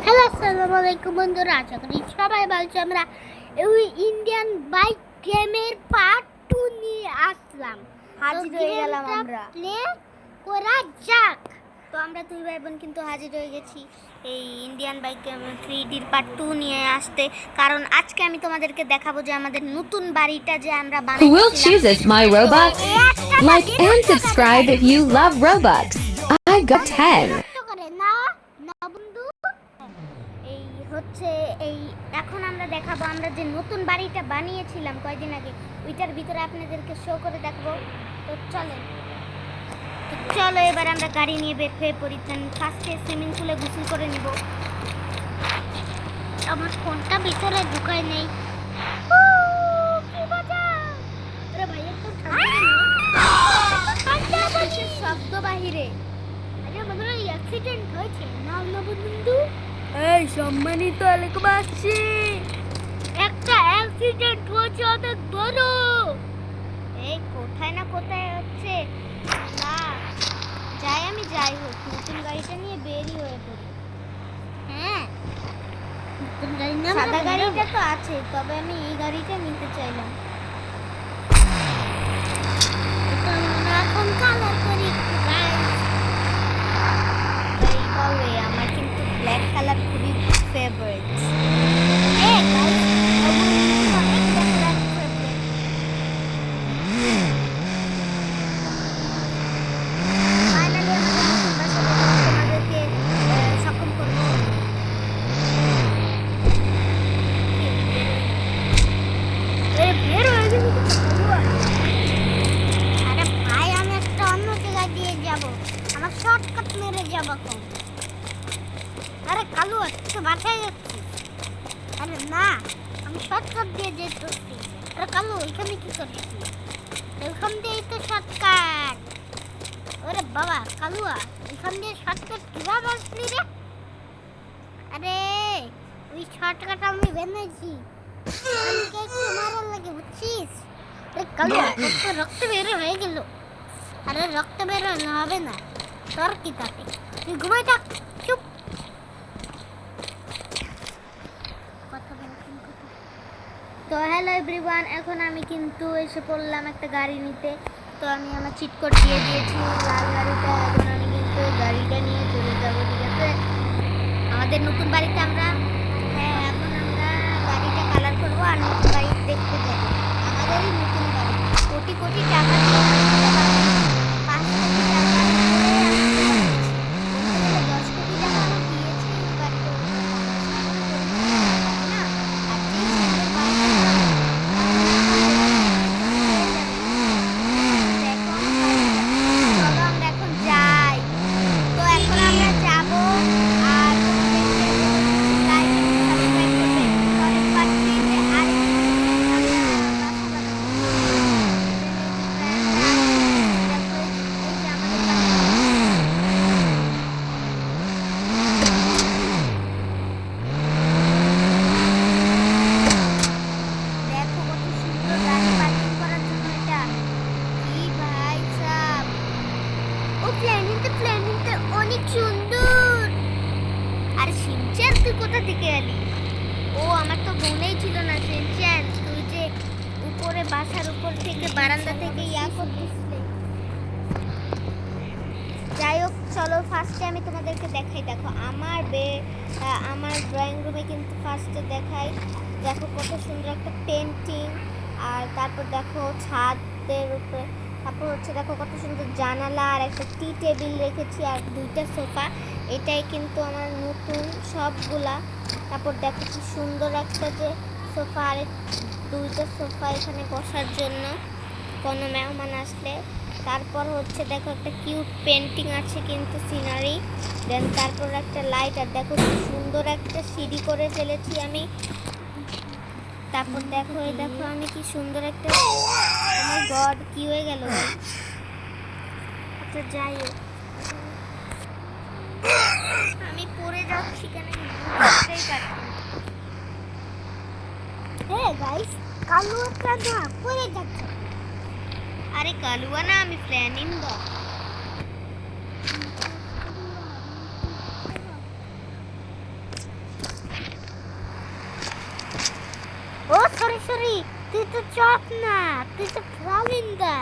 Hello আসসালামু আলাইকুম বন্ধুরা, আশা করি সবাই ভালো আছো। আমরা এই ইন্ডিয়ান বাইক গেমের পার্ট 2 নিয়ে আসলাম। হাজির হয়ে গেলাম আমরা। প্লে করা যাক। তো আমরা দুই ভাই বোন কিন্তু হাজির হয়ে গেছি এই ইন্ডিয়ান বাইক গেম 3Dর পার্ট 2 নিয়ে আসতে, কারণ আজকে আমি তোমাদেরকে দেখাবো যে আমাদের নতুন বাড়িটা যে আমরা Who will বানাইছিলাম। choose as my Robux? Like and subscribe if you love Robux. I got 10. করে না না বন্ধু, এই হচ্ছে এই এখন আমরা দেখাবো আমরা যে নতুন বাড়িটা বানিয়েছিলাম কয়েকদিন আগে, ওইটার ভিতরে আপনাদেরকে শো করে দেখাবো। তো চলো এবার আমরা গাড়ি নিয়ে বের হয়ে পড়ি। ফার্স্টে সুইমিং পুলে গোসল করে নিব। আমার ফোনটা ভিতরে ঢুকায় নেই। কি মজা! আরে ভাই একটু ঠান্ডা বলছে শব্দ বাহিরে। আরে আমাদের অ্যাক্সিডেন্ট হয়েছে না না বন্ধু? এই সম্মানিত এলাকাবাসী, একটা অ্যাক্সিডেন্ট হয়েছে অনেক বড়। এই কোথায় না কোথায় হচ্ছে না, যাই হোক নতুন গাড়িটা নিয়ে বেরই হয়ে পড়ি। হ্যাঁ, নতুন গাড়ি না, সাদা গাড়িটা তো আছে, তবে আমি এই গাড়িটা নিতে চাইলাম। আমরা এখন কালার করি এইভাবে। আমার কিন্তু ব্ল্যাক কালার খুবই ফেভারিট। শর্টকাট মেরে যাবো কম। আরে কালু একটু বাঁচাই যাচ্ছি। আরে না, আমি শর্টকাট দিয়ে যেতেছি। আরে কালু এখানে কি করছিস? এখান দিয়েই তো শর্টকাট। ওরে বাবা কালুয়া, এখান দিয়ে শর্টকাট কিভাবে আসলি রে? আরে ওই শর্টকাট আমি বেনেছি, আমাকে একটু মারার লাগে বুঝছিস? আরে কালুয়া একটু রক্ত বের হয়ে গেল। আরে রক্ত বের হলে হবে না, তোর কি তাতে? তুই ঘুমাই থাক, চুপ। তো হ্যালো এভরিওয়ান, এখন আমি কিন্তু এসে পড়লাম একটা গাড়ি নিতে। তো আমি আমার চিট কোড দিয়ে দিয়েছি লাল গাড়িটা। এখন আমি কিন্তু গাড়িটা নিয়ে চলে যাব, ঠিক আছে? আমাদের নতুন বাড়িতে আমরা এখন আমরা গাড়িটা কালার করবো আর নতুন বাড়ি দেখতে যাবো। আমাদেরই নতুন বাড়ি, কোটি কোটি টাকা দিয়ে 5 কোটি টাকা অনেক সুন্দর। আর শিনচ্যান তুই কোথা থেকে এলি? ও আমার তো মনেই ছিল না শিনচ্যান, তুই যে উপরে বাসার উপর থেকে বারান্দা থেকে ইয়া করতেছিলে। যাই হোক চলো ফার্স্টে আমি তোমাদেরকে দেখাই। দেখো আমার ড্রয়িং রুমে কিন্তু ফার্স্টে দেখাই। দেখো কত সুন্দর একটা পেন্টিং। আর তারপর দেখো ছাদের উপরে, তারপর হচ্ছে দেখো কত সুন্দর জানালা আর একটা টি টেবিল রেখেছি আর 2টা সোফা। এটাই কিন্তু আমার নতুন সবগুলা। তারপর দেখো কি সুন্দর একটা যে সোফা আর 2টা সোফা এখানে বসার জন্য কোনো মেহমান আসলে। তারপর হচ্ছে দেখো একটা কিউট পেন্টিং আছে কিন্তু সিনারি। দেন তারপর একটা লাইট, আর দেখো কি সুন্দর একটা সিঁড়ি করে ফেলেছি আমি। তারপর দেখো আমি কি সুন্দর একটা, আমার গড কি হয়ে গেল। আচ্ছা যাই হোক, আমি পড়ে যাচ্ছি কেন বুঝতেই পারছি। হ্যাঁ গাইস, কালুয়াটা না পড়ে যাচ্ছে। আরে কালুয়া না, আমি ফ্ল্যামিঙ্গো। সরি, তুই তো চপ না, তুই তো ফ্লামিঙ্গো।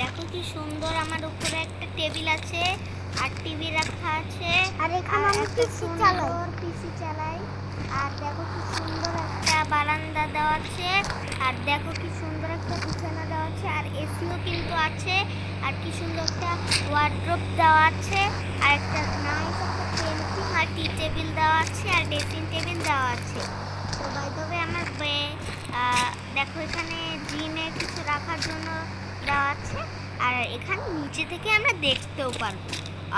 দেখো কি সুন্দর, আমার উপরে একটা টেবিল আছে আর টিভি রাখা আছে, আর এখানে আমি পিসি চালাই। আর দেখো কি সুন্দর একটা বারান্দা দেওয়া আছে, আর দেখো কি সুন্দর একটা বিছানা দেওয়া আছে, আর এসিও কিন্তু আছে, আর কি সুন্দর একটা ওয়ার্ড্রোব দেওয়া আছে, আর একটা নাইস একটা পেন্টিং আর টি টেবিল দেওয়া আছে, আর ড্রেসিং টেবিল দেওয়া আছে। তো বাই দ্য ওয়ে আমার দেখো এখানে জিমে কিছু রাখার জন্য দেওয়া আছে, আর এখানে নিচে থেকে আমরা দেখতেও পারবো।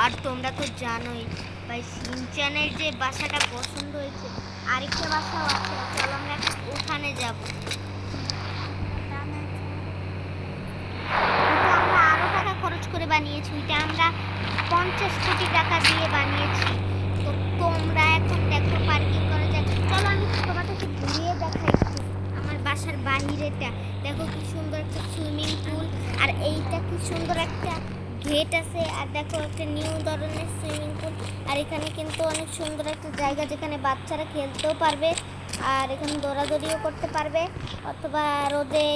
আর তোমরা তো জানোই ভাই সিনচানের যে বাসাটা পছন্দ হয়েছে, আরেকটা বাসাও আছে, চলো আমরা ওখানে যাব। আমরা আরো টাকা খরচ করে বানিয়েছি, ওইটা আমরা 50 কোটি টাকা দিয়ে বানিয়েছি। তো তোমরা এখন দেখো পার্কিং করা যায়, চলো আমি তোমাদেরকে ঘুরিয়ে দেখাই আমার বাসার বাহিরেটা। দেখো কি সুন্দর একটা সুইমিং পুল, আর এইটা কি সুন্দর একটা গেট আছে, আর দেখো একটা নিউ ধরনের সুইমিং পুল, আর এখানে কিন্তু অনেক সুন্দর একটা জায়গা যেখানে বাচ্চারা খেলতেও পারবে, আর এখানে দৌড়াদৌড়িও করতে পারবে, অথবা রোদে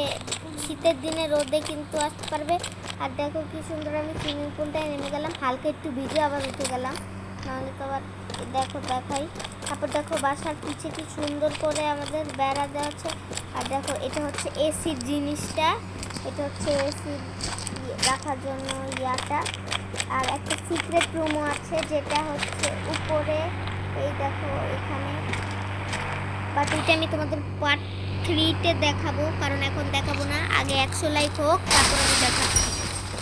শীতের দিনে রোদে কিন্তু আসতে পারবে। আর দেখো কি সুন্দর, আমি সুইমিং পুলটায় নেমে গেলাম, হালকা একটু ভিজে আবার উঠে গেলাম, নাহলে তো আবার দেখো দেখাই। তারপর দেখো বাসার পিছে কি সুন্দর করে আমাদের বেড়া দেওয়া আছে, আর দেখো এটা হচ্ছে এসির জিনিসটা, এটা হচ্ছে এসি রাখার জন্য ইয়াটা, আর একটা সিক্রেট রুমও আছে যেটা হচ্ছে উপরে, এই দেখো এখানে। বাট এটা আমি তোমাদের পার্ট 3-তে দেখাবো, কারণ এখন দেখাবো না, আগে 100 লাইক হোক তারপর আমি দেখাচ্ছি।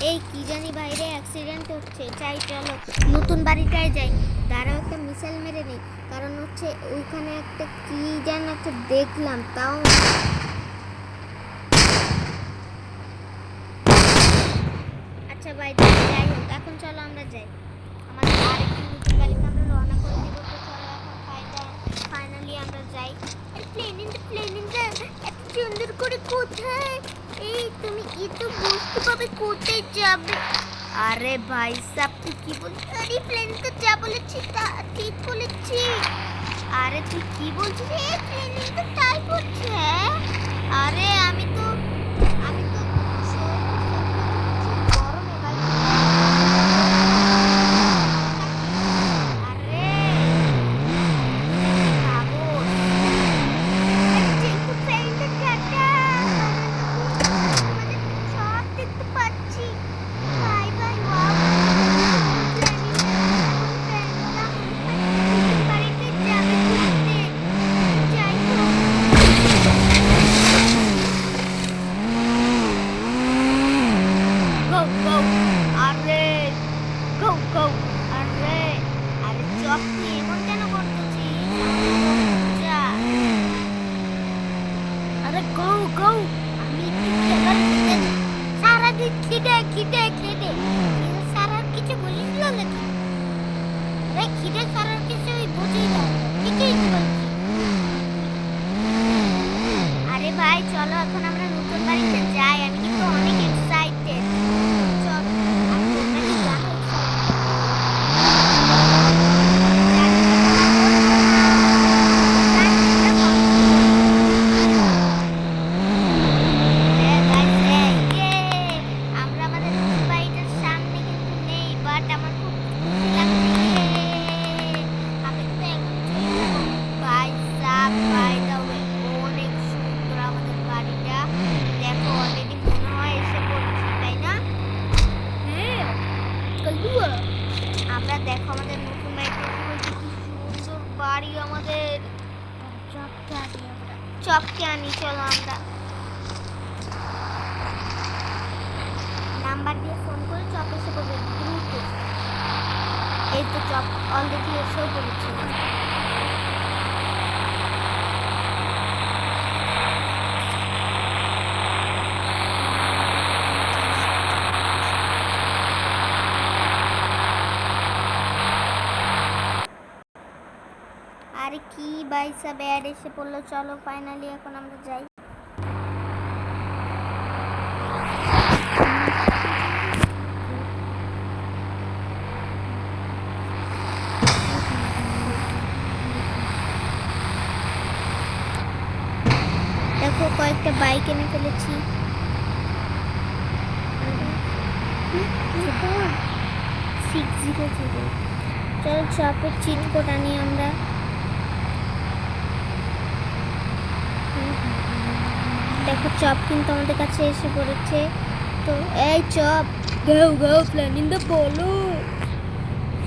এই কি জানি বাইরে অ্যাক্সিডেন্ট হচ্ছে, চাই চলো নতুন বাড়িটায় যাই। দাঁড়াও একটা মিসাইল মেরে নেই, কারণ হচ্ছে ওইখানে একটা কি যেন একটা দেখলাম, তাও আচ্ছা ভাই যাই হোক, এখন চলো আমরা যাই আমাদের আরেকটি নতুন বাড়িতে আমরা রওনা করে দিব। তো চলো এখন ফাইনালি আমরা যাই। প্লেনিংটা এত সুন্দর করে কোথায়, এই তুমি তো বুঝতে পারবে কোথায় যাবে। আরে ভাই সাব তুই কি বলছিস? আরে প্লেন তো যা বলেছি তা ঠিক বলেছি। আরে তুই কি বলছিস? এই প্লেনিং তো তাই বলছে। আরে আমি তো গরমে ভাই। আরে কাগজ একটু প্লেনটা টাটা, আমাদের সব দেখতে পাচ্ছি। Bye bye. ওয়াও বাড়িতে যাবে ঘুরতে, যাই হোক go go, আরে go go, আরে আরে চপ তুই এমন কেন করতেছিস? যা আরে go go, আমি একটু খেলার খেতে সারাদিন খিদে সারার কিছু বলিস না নাকি? আরে খিদে সারার কিছু বুঝি না, কিছুই বলছি। আরে ভাই চলো এখন আমরা নতুন বাড়িতে যাই, আমি কিন্তু অনেক এক্সাইটেড। চল আর তোমরা কি জানো আমরা আমাদের নতুন বাড়িটার সামনে কিন্তু নেই, বাট আমার খুব খুশি লাগছে। আমি তো এখন চলে যাবো। ভাই সাব বাই দ্য ওয়ে অনেক সুন্দর আমাদের বাড়িটা, দেখো অলরেডি মনে হয় এসে পড়ছি, তাই না? হ্যাঁ কালুয়া, আমরা দেখো আমাদের নতুন বাড়িটা এসে পড়ছি, কি সুন্দর বাড়ি আমাদের। চপকে আনি চলো আমরা নাম্বার দিয়ে ফোন করে চপ এসে পড়বে দ্রুত। এই তো চপ অলরেডি এসেও পড়েছে। আরে কি বাইসা ব্যাড এসে পড়লো, চলো ফাইনালি এখন আমরা যাই। দেখো দেখো কয়েকটা বাইক এনে ফেলেছি। 600। চলো চপের চিট কোড আনি আমরা। দেখো চপ কিন্তু আমাদের কাছে এসে পড়েছে। তো এই চপ গাও গাও প্ল্যানিং দা বলো।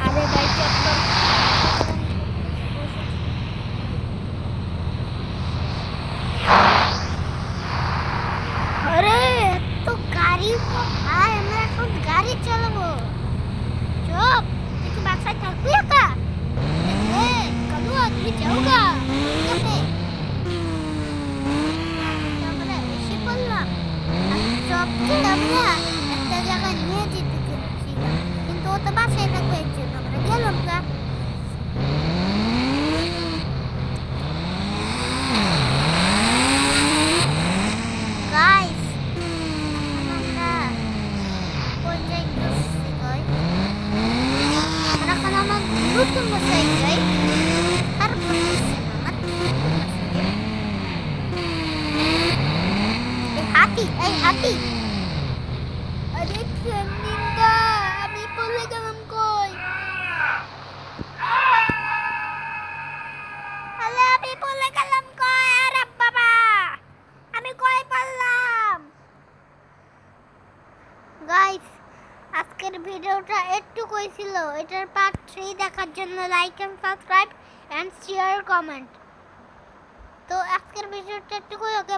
আরে ভাই চপ আরে তো গাড়ি ভাই আমরা এখন গাড়ি চালাবো। চপ তুই বাসায় থাকবি একা? কালুয়া তুমি যাও গা। আমরা এসে পড়লাম। চপকে আমরা একটা জায়গায় নিয়ে যেতে চেয়েছিলাম, কিন্তু ও তো বাসায় থাকবে, এর জন্য আমরা গেলাম না। গাইস আমরা কোন জায়গায় এসেছি গাই? এখন আমার নতুন বাসায় যাই, তারপর এই হাতি আরে নিন্দা আমি পড়ে গেলাম কই? আরে আমি পড়ে গেলাম কই? আরে বাবা আমি কই পড়লাম? গাইস আজকের ভিডিওটা একটুকুই ছিল। এটার পার্ট 3 দেখার জন্য like and subscribe and share comment. তো আজকের ভিডিওটা একটুকুই। ওকে।